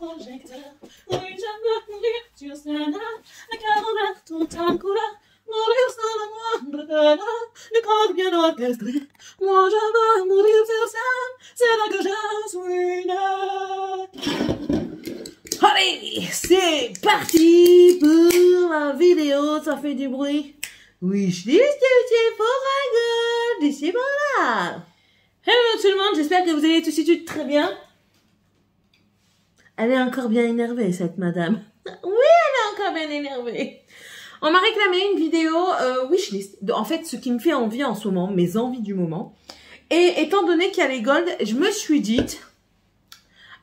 projecteur. Oui, j'aime mourir sur scène, le cœur ouvert tout en couleur. Mourir sans la moindre peine, le corps bien orchestré. Moi je veux mourir sur scène, c'est là que je suis né. Allez, c'est parti pour la vidéo, ça fait du bruit. Wishlist for a girl, d'ici voilà. Hello tout le monde, j'espère que vous allez tous et toutes très bien. Elle est encore bien énervée cette madame. Oui, elle est encore bien énervée. On m'a réclamé une vidéo wishlist, en fait ce qui me fait envie en ce moment, mes envies du moment. Et étant donné qu'il y a les gold, je me suis dit,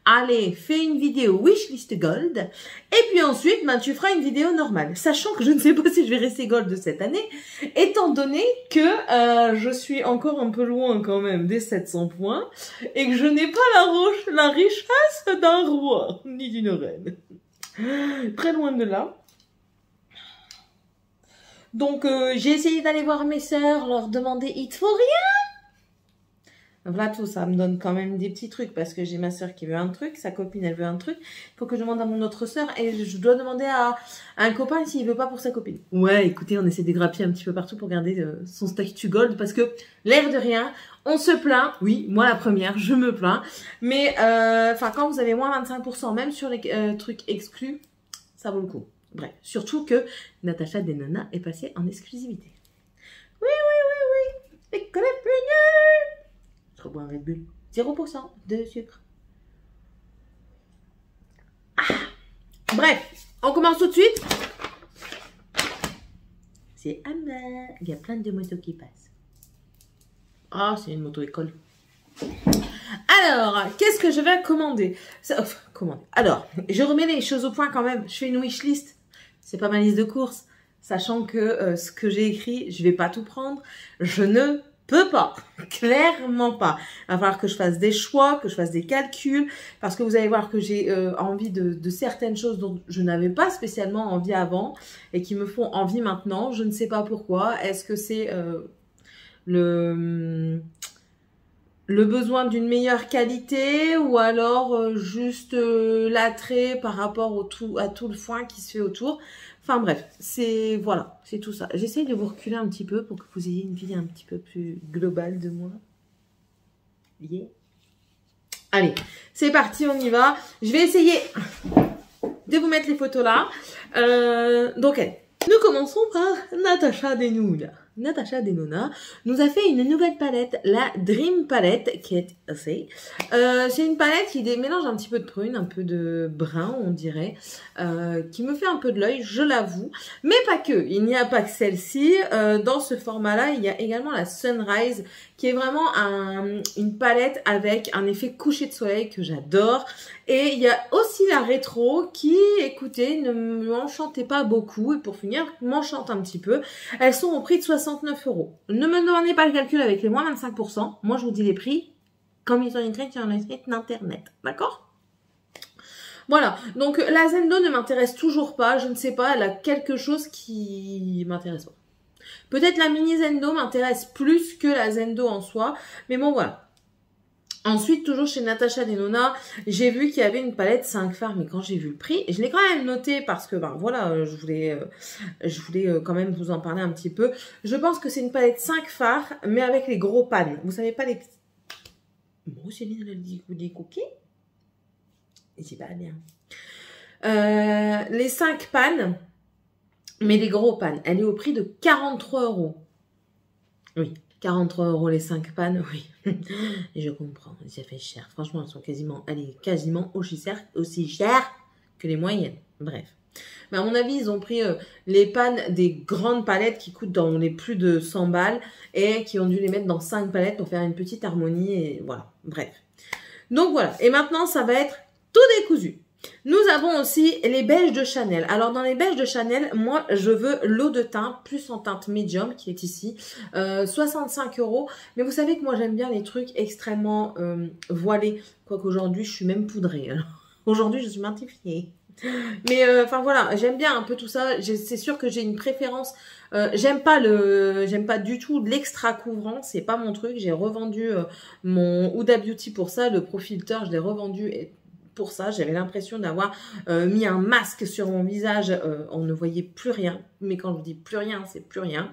allez, fais une vidéo wishlist gold, et puis ensuite, ben, tu feras une vidéo normale. Sachant que je ne sais pas si je vais rester gold cette année, étant donné que je suis encore un peu loin quand même des 700 points, et que je n'ai pas la richesse d'un roi, ni d'une reine. Très loin de là. Donc, j'ai essayé d'aller voir mes sœurs, leur demander « il te faut rien ?» Voilà tout, ça me donne quand même des petits trucs parce que j'ai ma sœur qui veut un truc, sa copine elle veut un truc. Il faut que je demande à mon autre sœur et je dois demander à un copain s'il veut pas pour sa copine. Ouais, écoutez, on essaie de grappiller un petit peu partout pour garder son statut gold parce que l'air de rien, on se plaint. Oui, moi la première, je me plains. Mais enfin, quand vous avez moins 25%, même sur les trucs exclus, ça vaut le coup. Bref, surtout que Natacha Denona est passée en exclusivité. Oui, et que les pugneux. Je rebois un Red Bull. 0% de sucre. Ah. Bref, on commence tout de suite. C'est Amber. Il y a plein de motos qui passent. Ah, c'est une moto-école. Alors, qu'est-ce que je vais commander? Alors, je remets les choses au point quand même. Je fais une wishlist. C'est pas ma liste de courses. Sachant que ce que j'ai écrit, je vais pas tout prendre. Je ne peux pas. Clairement pas. Il va falloir que je fasse des choix, que je fasse des calculs. Parce que vous allez voir que j'ai envie de certaines choses dont je n'avais pas spécialement envie avant. Et qui me font envie maintenant. Je ne sais pas pourquoi. Est-ce que c'est le besoin d'une meilleure qualité ou alors juste l'attrait par rapport à tout le foin qui se fait autour. Enfin bref, voilà, c'est tout ça. J'essaye de vous reculer un petit peu pour que vous ayez une vie un petit peu plus globale de moi. Yeah. Allez, c'est parti, on y va. Je vais essayer de vous mettre les photos là. Donc, nous commençons par Natacha Denona. Natacha Denona nous a fait une nouvelle palette, la Dream Palette, qui est assez. C'est une palette qui mélange un petit peu de prune, un peu de brun, on dirait, qui me fait un peu de l'œil, je l'avoue. Mais pas que, il n'y a pas que celle-ci. Dans ce format-là, il y a également la Sunrise, qui est vraiment une palette avec un effet coucher de soleil que j'adore. Et il y a aussi la rétro qui, écoutez, ne m'enchantait pas beaucoup. Et pour finir, m'enchante un petit peu. Elles sont au prix de 69 €. Ne me demandez pas le calcul avec les moins 25%. Moi, je vous dis les prix comme ils sont écrits sur le site d'internet. D'accord ? Voilà. Donc, la Zendo ne m'intéresse toujours pas. Je ne sais pas. Elle a quelque chose qui m'intéresse pas. Peut-être la mini Zendo m'intéresse plus que la Zendo en soi. Mais bon, voilà. Ensuite, toujours chez Natacha Denona, j'ai vu qu'il y avait une palette 5 fards, mais quand j'ai vu le prix, je l'ai quand même noté parce que, ben voilà, je voulais quand même vous en parler un petit peu. Je pense que c'est une palette 5 fards, mais avec les gros pannes. Vous savez pas les... Bon, c'est bien des cookies. C'est pas bien. Les 5 pannes, mais les gros pannes. Elle est au prix de 43 €. Oui. 43 € les 5 pannes, oui. Et je comprends, ça fait cher. Franchement, elles sont quasiment aussi chères que les moyennes. Bref. Mais à mon avis, ils ont pris les pannes des grandes palettes qui coûtent dans les plus de 100 balles et qui ont dû les mettre dans 5 palettes pour faire une petite harmonie et voilà. Bref. Donc voilà. Et maintenant, ça va être tout décousu. Nous avons aussi les beiges de Chanel. Alors dans les beiges de Chanel, moi je veux l'eau de teint plus en teinte médium qui est ici, 65 €. Mais vous savez que moi j'aime bien les trucs extrêmement voilés. Quoique aujourd'hui je suis même poudrée. Aujourd'hui je suis matifiée. Mais enfin voilà, j'aime bien un peu tout ça. C'est sûr que j'ai une préférence. J'aime pas du tout l'extra couvrant. C'est pas mon truc. J'ai revendu mon Huda Beauty pour ça. Le Pro Filter, je l'ai revendu. Et pour ça. J'avais l'impression d'avoir mis un masque sur mon visage. On ne voyait plus rien. Mais quand je vous dis plus rien, c'est plus rien.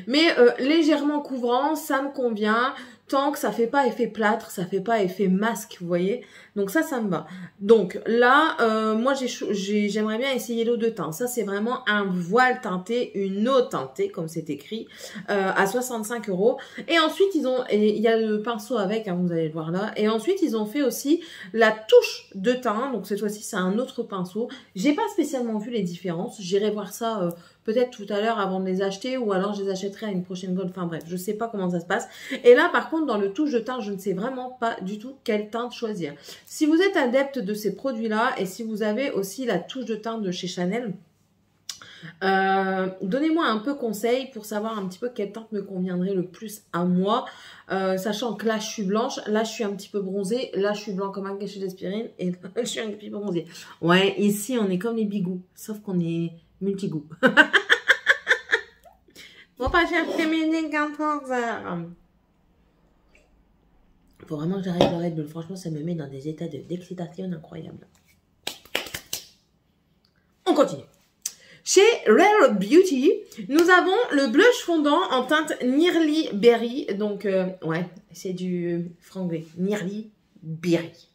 Mais légèrement couvrant, ça me convient. Tant que ça fait pas effet plâtre, ça fait pas effet masque, vous voyez. Donc ça me va. Donc là, moi j'aimerais bien essayer l'eau de teint. Ça c'est vraiment un voile teinté, une eau teintée, comme c'est écrit, à 65 €. Et ensuite il y a le pinceau avec, hein, vous allez le voir là. Et ensuite ils ont fait aussi la touche de teint. Donc cette fois-ci c'est un autre pinceau. J'ai pas spécialement vu les différences. J'irai voir ça peut-être tout à l'heure avant de les acheter, ou alors je les achèterai à une prochaine gold. Enfin bref, je sais pas comment ça se passe. Et là par contre dans le touche de teint, je ne sais vraiment pas du tout quelle teinte choisir. Si vous êtes adepte de ces produits-là et si vous avez aussi la touche de teint de chez Chanel, donnez-moi un peu conseil pour savoir un petit peu quelle teinte me conviendrait le plus à moi, sachant que là je suis blanche, là je suis un petit peu bronzée, là je suis blanc comme un cachet d'aspirine et là je suis un petit peu bronzée. Ouais, ici on est comme les bigous, sauf qu'on est multi-goût. Faut pas chercher mes 14 heures. Faut vraiment que j'arrête le Red Bull. Franchement, ça me met dans des états d'excitation incroyables. On continue. Chez Rare Beauty, nous avons le blush fondant en teinte Nearly Berry. Donc, ouais, c'est du franglais. Nearly Berry.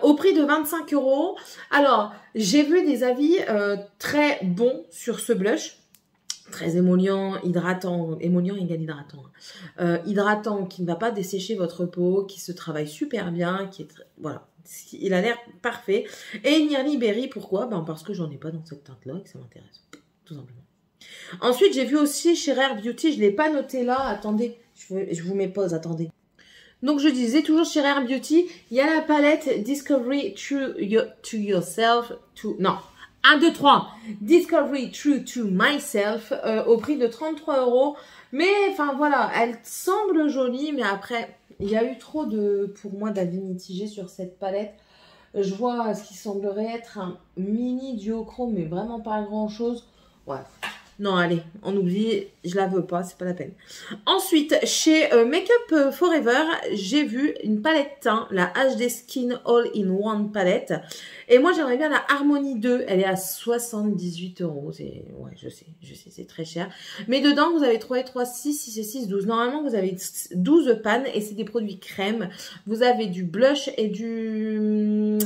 Au prix de 25 €. Alors, j'ai vu des avis très bons sur ce blush. Très émollient, hydratant, émollient égale hydratant. Hydratant, qui ne va pas dessécher votre peau, qui se travaille super bien, qui est voilà, il a l'air parfait. Et Nearly Berry, pourquoi? Ben parce que j'en ai pas dans cette teinte-là et que ça m'intéresse, tout simplement. Ensuite, j'ai vu aussi chez Rare Beauty, je l'ai pas noté là, attendez, je vous mets pause, attendez. Donc je disais toujours chez Rare Beauty, il y a la palette Discovery True to Yourself, non. 1, 2, 3. Discovery True to Myself au prix de 33 €. Mais enfin voilà, elle semble jolie, mais après, il y a eu trop pour moi, d'avis mitigés sur cette palette. Je vois ce qui semblerait être un mini duochrome, mais vraiment pas grand chose. Ouais. Non, allez, on oublie, je la veux pas, c'est pas la peine. Ensuite, chez Makeup Forever, j'ai vu une palette teint, la HD Skin All-in-One palette. Et moi, j'aimerais bien la Harmony 2, elle est à 78 €. Ouais, je sais, c'est très cher. Mais dedans, vous avez 3 et 3, 6, 6 et 6, 12. Normalement, vous avez 12 pannes et c'est des produits crème. Vous avez du blush et du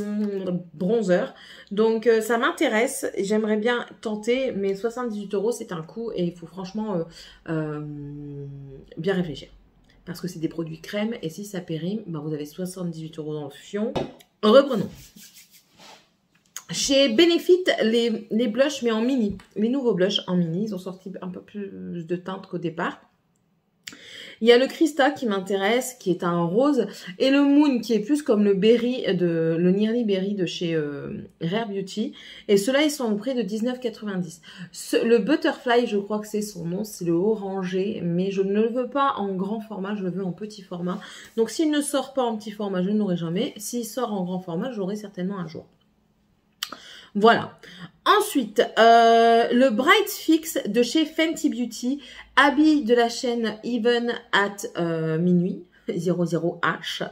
bronzer. Donc, ça m'intéresse. J'aimerais bien tenter, mais 78 €, c'est un coût et il faut franchement bien réfléchir. Parce que c'est des produits crème et si ça périme, ben vous avez 78 € dans le fion. Reprenons. Chez Benefit, les blushs, mais en mini. Les nouveaux blushs en mini, ils ont sorti un peu plus de teinte qu'au départ. Il y a le Krista qui m'intéresse, qui est un rose, et le Moon qui est plus comme le le Nearly Berry de chez Rare Beauty. Et ceux-là, ils sont au prix de 19,90 €. Le Butterfly, je crois que c'est son nom, c'est le orangé, mais je ne le veux pas en grand format, je le veux en petit format. Donc s'il ne sort pas en petit format, je ne l'aurai jamais. S'il sort en grand format, je l'aurai certainement un jour. Voilà. Ensuite, le Bright Fix de chez Fenty Beauty, habille de la chaîne Even at minuit, 00H.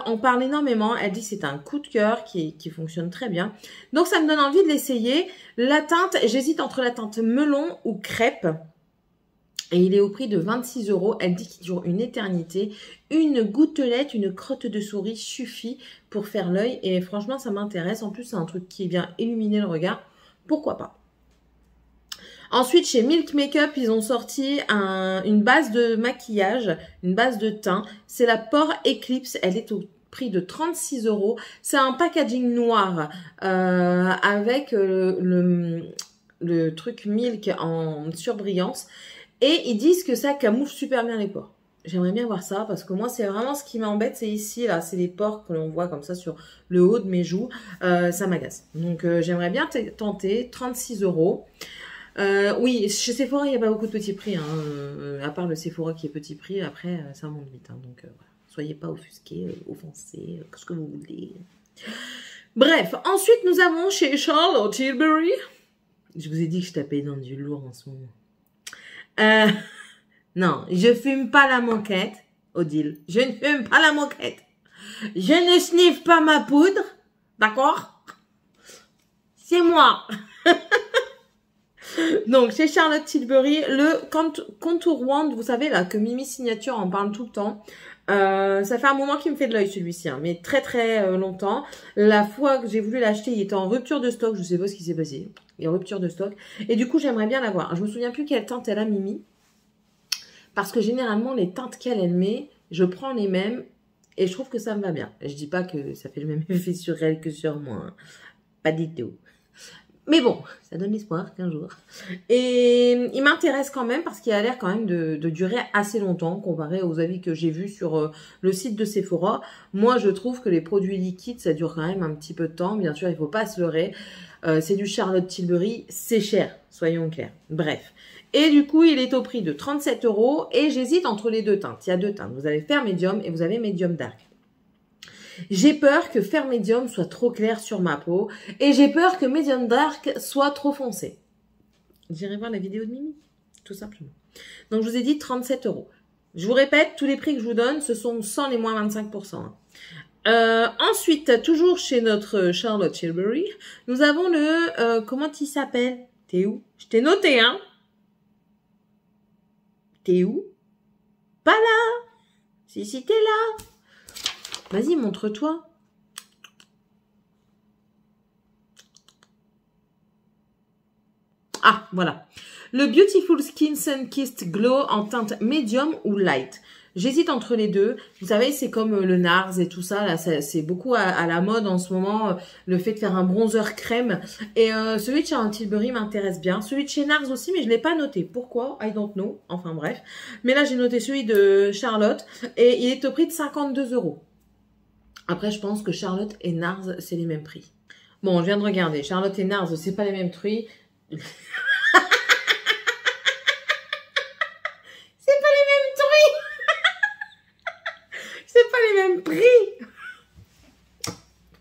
On parle énormément, elle dit que c'est un coup de cœur qui fonctionne très bien. Donc ça me donne envie de l'essayer. La teinte, j'hésite entre la teinte melon ou crêpe. Et il est au prix de 26 €. Elle dit qu'il dure une éternité. Une gouttelette, une crotte de souris suffit pour faire l'œil. Et franchement, ça m'intéresse. En plus, c'est un truc qui vient illuminer le regard. Pourquoi pas? Ensuite, chez Milk Makeup, ils ont sorti une base de maquillage, une base de teint. C'est la Pore Eclipse. Elle est au prix de 36 €. C'est un packaging noir avec le truc Milk en surbrillance. Et ils disent que ça camoufle super bien les pores. J'aimerais bien voir ça parce que moi, c'est vraiment ce qui m'embête. C'est ici, là, c'est les pores que l'on voit comme ça sur le haut de mes joues. Ça m'agace. Donc, j'aimerais bien tenter 36 €. Oui, chez Sephora, il n'y a pas beaucoup de petits prix. Hein. À part le Sephora qui est petit prix, après, ça monte vite. Hein. Donc, voilà. Soyez pas offusqués, offensés, ce que vous voulez. Bref, ensuite, nous avons chez Charlotte Tilbury. Je vous ai dit que je tapais dans du lourd en ce moment. Non, je fume pas la moquette, Odile. Je ne fume pas la moquette. Je ne sniffe pas ma poudre. D'accord? C'est moi. Donc, chez Charlotte Tilbury, le Contour Wand, vous savez là, que Mimi Signature en parle tout le temps. Ça fait un moment qu'il me fait de l'œil celui-ci, hein, mais très très longtemps. La fois que j'ai voulu l'acheter, il était en rupture de stock. Je sais pas ce qui s'est passé. Il est en rupture de stock. Et du coup, j'aimerais bien l'avoir. Je me souviens plus quelle teinte elle a, Mimi. Parce que généralement, les teintes qu'elle met, je prends les mêmes et je trouve que ça me va bien. Je dis pas que ça fait le même effet sur elle que sur moi. Hein. Pas du tout. Mais bon, ça donne l'espoir qu'un jour. Et il m'intéresse quand même parce qu'il a l'air quand même de durer assez longtemps comparé aux avis que j'ai vus sur le site de Sephora. Moi, je trouve que les produits liquides, ça dure quand même un petit peu de temps. Bien sûr, il faut pas se leurrer. C'est du Charlotte Tilbury, c'est cher, soyons clairs. Bref. Et du coup, il est au prix de 37 € et j'hésite entre les deux teintes. Il y a deux teintes. Vous avez Fair Medium et vous avez Medium Dark. J'ai peur que Fair Medium soit trop clair sur ma peau et j'ai peur que Medium Dark soit trop foncé. J'irai voir la vidéo de Mimi, tout simplement. Donc, je vous ai dit 37 €. Je vous répète, tous les prix que je vous donne, ce sont sans les moins 25%. Ensuite, toujours chez notre Charlotte Tilbury, nous avons le... comment il s'appelle? T'es où? Je t'ai noté, hein? T'es où? Pas là! Si, t'es là! Vas-y, montre-toi. Ah, voilà. Le Beautiful Skin Sun-Kissed Glow en teinte médium ou light. J'hésite entre les deux. Vous savez, c'est comme le NARS et tout ça. Là, c'est beaucoup à la mode en ce moment, le fait de faire un bronzer crème. Et celui de Charlotte Tilbury m'intéresse bien. Celui de chez NARS aussi, mais je ne l'ai pas noté. Pourquoi? I don't know. Enfin bref. Mais là, j'ai noté celui de Charlotte. Et il est au prix de 52 €. Après, je pense que Charlotte et NARS, c'est les mêmes prix. Bon, je viens de regarder. Charlotte et NARS, c'est pas les mêmes prix. C'est pas les mêmes prix. C'est pas les mêmes prix.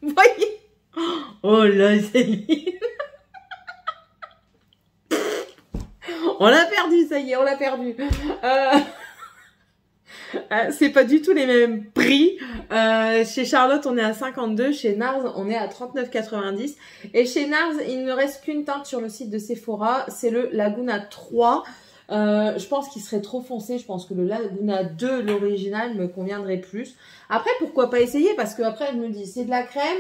Vous voyez? Oh là, Céline. On l'a perdu, ça y est, on l'a perdu. C'est pas du tout les mêmes prix. Chez Charlotte, on est à 52. Chez NARS, on est à 39,90. Et chez NARS, il ne reste qu'une teinte sur le site de Sephora. C'est le Laguna 3. Je pense qu'il serait trop foncé. Je pense que le Laguna 2, l'original, me conviendrait plus. Après, pourquoi pas essayer? Parce que après, je me dis, c'est de la crème.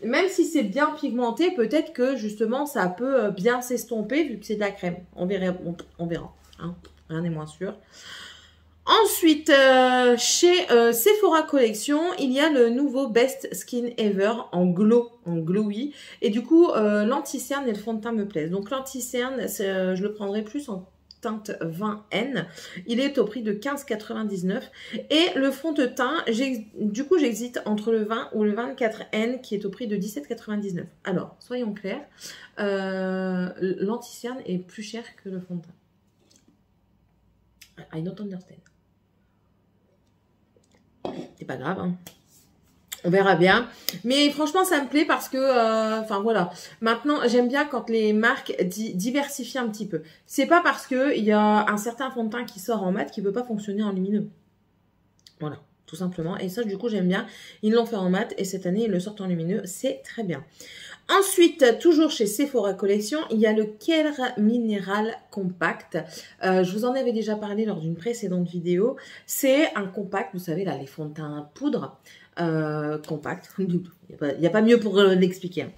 Même si c'est bien pigmenté, peut-être que justement, ça peut bien s'estomper vu que c'est de la crème. On verra. On verra hein. Rien n'est moins sûr. Ensuite, chez Sephora Collection, il y a le nouveau Best Skin Ever en glowy. Et du coup, l'anti-cerne et le fond de teint me plaisent. Donc l'anti-cerne, je le prendrai plus en teinte 20N. Il est au prix de 15,99. Et le fond de teint, du coup, j'hésite entre le 20 ou le 24N qui est au prix de 17,99. Alors, soyons clairs, l'anti-cerne est plus cher que le fond de teint. I don't understand. C'est pas grave, hein. On verra bien. Mais franchement, ça me plaît parce que, enfin voilà. Maintenant, j'aime bien quand les marques diversifient un petit peu. C'est pas parce que il y a un certain fond de teint qui sort en mat qui peut pas fonctionner en lumineux. Voilà, tout simplement. Et ça, du coup, j'aime bien. Ils l'ont fait en mat et cette année, ils le sortent en lumineux. C'est très bien. Ensuite, toujours chez Sephora Collection, il y a le Care Mineral Compact. Je vous en avais déjà parlé lors d'une précédente vidéo. C'est un compact, vous savez, là, les fonds de teint poudre compact. Il n'y a pas mieux pour l'expliquer.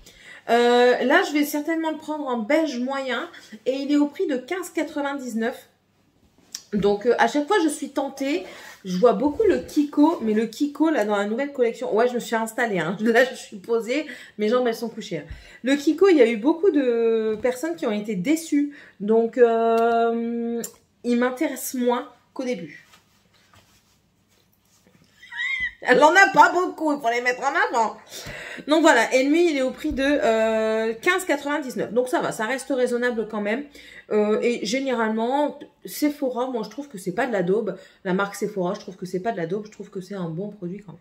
Là, je vais certainement le prendre en beige moyen et il est au prix de 15,99 €. Donc, à chaque fois, je suis tentée. Je vois beaucoup le Kiko, mais le Kiko, là, dans la nouvelle collection... Ouais, je me suis installée, hein. Là, je suis posée. Mes jambes, elles sont couchées. Le Kiko, il y a eu beaucoup de personnes qui ont été déçues. Donc, il m'intéresse moins qu'au début. Elle n'en a pas beaucoup, il faut les mettre en avant. Donc voilà, et lui, il est au prix de 15,99 €. Donc ça va, ça reste raisonnable quand même. Et généralement, Sephora, moi je trouve que c'est pas de la daube. La marque Sephora, je trouve que c'est pas de la daube. Je trouve que c'est un bon produit quand même.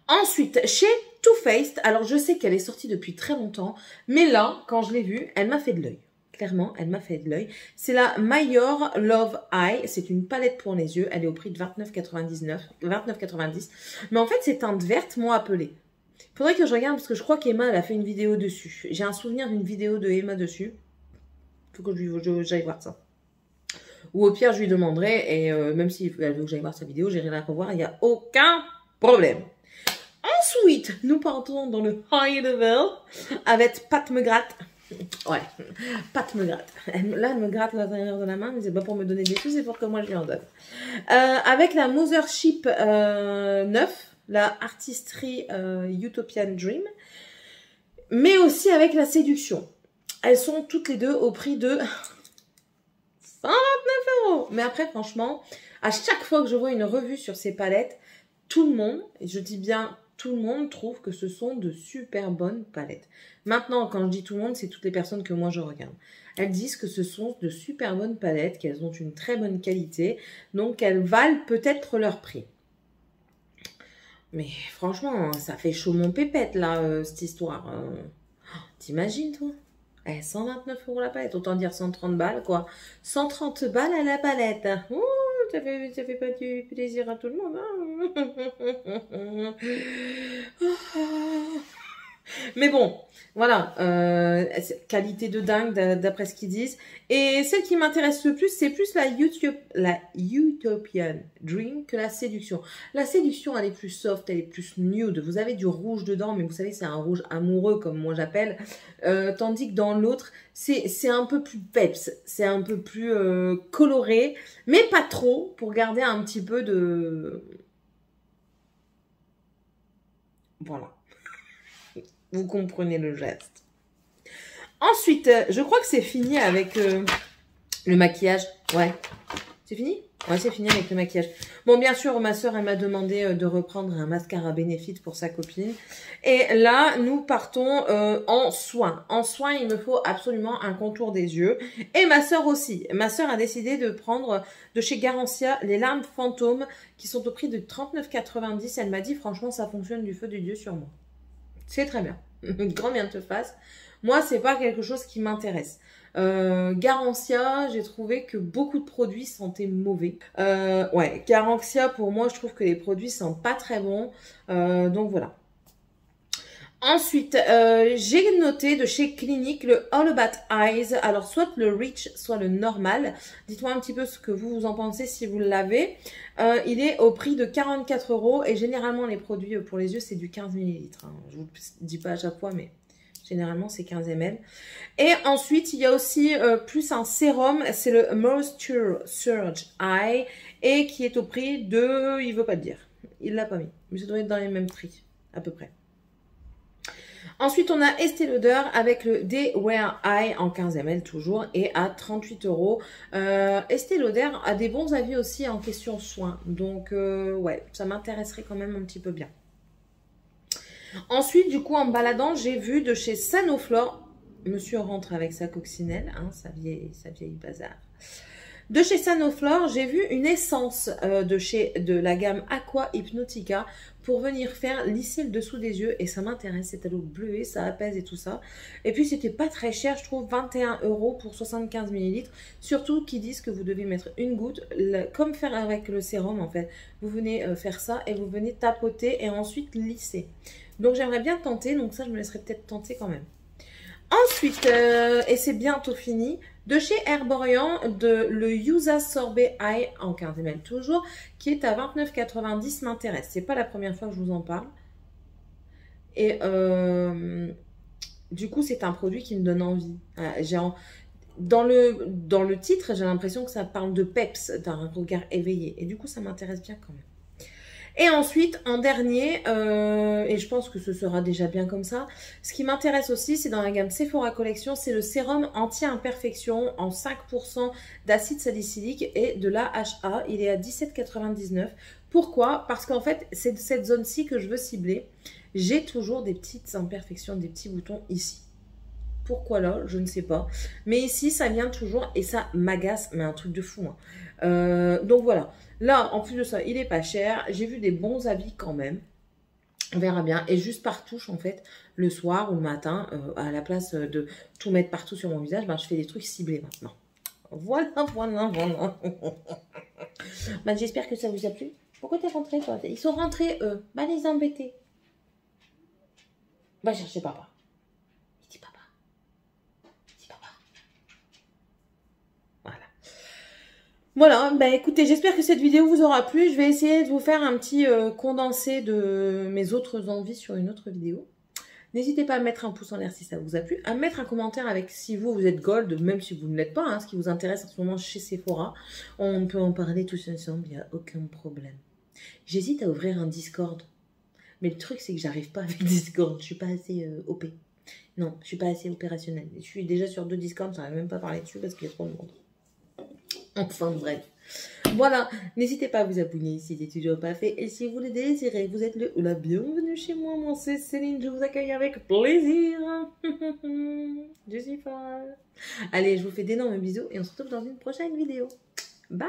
Ensuite, chez Too Faced, alors je sais qu'elle est sortie depuis très longtemps. Mais là, quand je l'ai vue, elle m'a fait de l'œil. Clairement, elle m'a fait de l'œil. C'est la Mayor Love Eye. C'est une palette pour les yeux. Elle est au prix de 29,99, 29,90. Mais en fait, ces teintes vertes m'ont appelé. Faudrait que je regarde parce que je crois qu'Emma, elle a fait une vidéo dessus. J'ai un souvenir d'une vidéo de Emma dessus. Faut que j'aille voir ça. Ou au pire, je lui demanderai. Et même si elle veut que j'aille voir sa vidéo, j'irai la revoir. Il n'y a aucun problème. Ensuite, nous partons dans le high level avec Pat me gratte. Ouais, Pat me gratte. Là, elle me gratte l'intérieur de la main, mais c'est pas pour me donner des sous, c'est pour que moi je lui en donne. Avec la Mothership 9, la Artistry Utopian Dream, mais aussi avec la Séduction. Elles sont toutes les deux au prix de 129 €. Mais après, franchement, à chaque fois que je vois une revue sur ces palettes, tout le monde, et je dis bien tout le monde, trouve que ce sont de super bonnes palettes. Maintenant, quand je dis tout le monde, c'est toutes les personnes que moi je regarde. Elles disent que ce sont de super bonnes palettes, qu'elles ont une très bonne qualité, donc elles valent peut-être leur prix. Mais franchement, ça fait chaud mon pépette là, cette histoire. T'imagines toi? 129 € la palette, autant dire 130 balles quoi. 130 balles à la palette. Ouh, ça fait pas du plaisir à tout le monde. Hein. Mais bon, voilà, qualité de dingue d'après ce qu'ils disent. Et celle qui m'intéresse le plus, c'est plus la Utopian Dream que la Séduction. La Séduction, elle est plus soft, elle est plus nude. Vous avez du rouge dedans, mais vous savez, c'est un rouge amoureux, comme moi j'appelle. Tandis que dans l'autre, c'est un peu plus peps, c'est un peu plus coloré, mais pas trop, pour garder un petit peu de... Voilà. Vous comprenez le geste. Ensuite, je crois que c'est fini avec le maquillage. Ouais. C'est fini? Ouais, c'est fini avec le maquillage. Bon, bien sûr, ma soeur, elle m'a demandé de reprendre un mascara Benefit pour sa copine. Et là, nous partons en soin. En soin, il me faut absolument un contour des yeux. Et ma soeur aussi. Ma soeur a décidé de prendre de chez Garancia les larmes fantômes qui sont au prix de 39,90. Elle m'a dit, franchement, ça fonctionne du feu de Dieu sur moi. C'est très bien. Grand bien te fasse. Moi, c'est pas quelque chose qui m'intéresse. Garancia, j'ai trouvé que beaucoup de produits sentaient mauvais. Ouais, Garancia, pour moi, je trouve que les produits sentent pas très bons. Donc voilà. Ensuite, j'ai noté de chez Clinique le All About Eyes. Alors, soit le Rich, soit le normal. Dites-moi un petit peu ce que vous en pensez si vous l'avez. Il est au prix de 44 € et généralement, les produits pour les yeux, c'est du 15 ml. Hein. Je vous le dis pas à chaque fois, mais généralement, c'est 15 ml. Et ensuite, il y a aussi plus un sérum. C'est le Moisture Surge Eye et qui est au prix de... Il veut pas te dire. Il l'a pas mis. Mais ça doit être dans les mêmes prix, à peu près. Ensuite, on a Estée Lauder avec le Day Wear Eye en 15 ml toujours et à 38 €. Estée Lauder a des bons avis aussi en question soins. Donc, ouais, ça m'intéresserait quand même un petit peu bien. Ensuite, du coup, en me baladant, j'ai vu de chez Sanoflore. Monsieur rentre avec sa coccinelle, hein, sa vieille bazar. De chez Sanoflore, j'ai vu une essence de la gamme Aqua Hypnotica pour venir faire lisser le dessous des yeux et ça m'intéresse, c'est à l'eau bleuée, ça apaise et tout ça. Et puis c'était pas très cher, je trouve 21 € pour 75 ml. Surtout qu'ils disent que vous devez mettre une goutte, comme faire avec le sérum en fait. Vous venez faire ça et vous venez tapoter et ensuite lisser. Donc j'aimerais bien tenter, donc ça je me laisserai peut-être tenter quand même. Ensuite, et c'est bientôt fini, de chez Herborian, le Yusa Sorbet Eye en 15 ml toujours, qui est à 29,90 m'intéresse. C'est pas la première fois que je vous en parle. Et du coup, c'est un produit qui me donne envie. Dans le titre, j'ai l'impression que ça parle de peps, d'un regard éveillé. Et du coup, ça m'intéresse bien quand même. Et ensuite, en dernier, et je pense que ce sera déjà bien comme ça, ce qui m'intéresse aussi, c'est dans la gamme Sephora Collection, c'est le sérum anti-imperfection en 5% d'acide salicylique et de l'AHA. Il est à 17,99 €. Pourquoi? Parce qu'en fait, c'est cette zone-ci que je veux cibler. J'ai toujours des petites imperfections, des petits boutons ici. Pourquoi là? Je ne sais pas. Mais ici, ça vient toujours et ça m'agace, mais un truc de fou. Hein. Donc voilà. Là, en plus de ça, il est pas cher. J'ai vu des bons avis quand même. On verra bien. Et juste par touche, en fait, le soir ou le matin, à la place de tout mettre partout sur mon visage, ben, je fais des trucs ciblés maintenant. Voilà, voilà, voilà. Ben, j'espère que ça vous a plu. Pourquoi t'es rentré, toi? Ils sont rentrés, eux. Va les embêter. Va chercher papa. Il dit papa. Il dit papa. Voilà. Voilà, bah écoutez, j'espère que cette vidéo vous aura plu. Je vais essayer de vous faire un petit condensé de mes autres envies sur une autre vidéo. N'hésitez pas à mettre un pouce en l'air si ça vous a plu, à mettre un commentaire avec si vous êtes gold, même si vous ne l'êtes pas, hein, ce qui vous intéresse en ce moment chez Sephora. On peut en parler tous ensemble, il n'y a aucun problème. J'hésite à ouvrir un Discord. Mais le truc, c'est que j'arrive pas avec Discord. Je suis pas assez OP. Non, je suis pas assez opérationnelle. Je suis déjà sur 2 Discord, j'arrive même pas à parler dessus parce qu'il y a trop de monde. Enfin, bref. Voilà, n'hésitez pas à vous abonner si ce n'est toujours pas fait. Et si vous le désirez, vous êtes le ou la bienvenue chez moi. Moi, c'est Céline, je vous accueille avec plaisir. Je suis folle. Allez, je vous fais d'énormes bisous et on se retrouve dans une prochaine vidéo. Bye!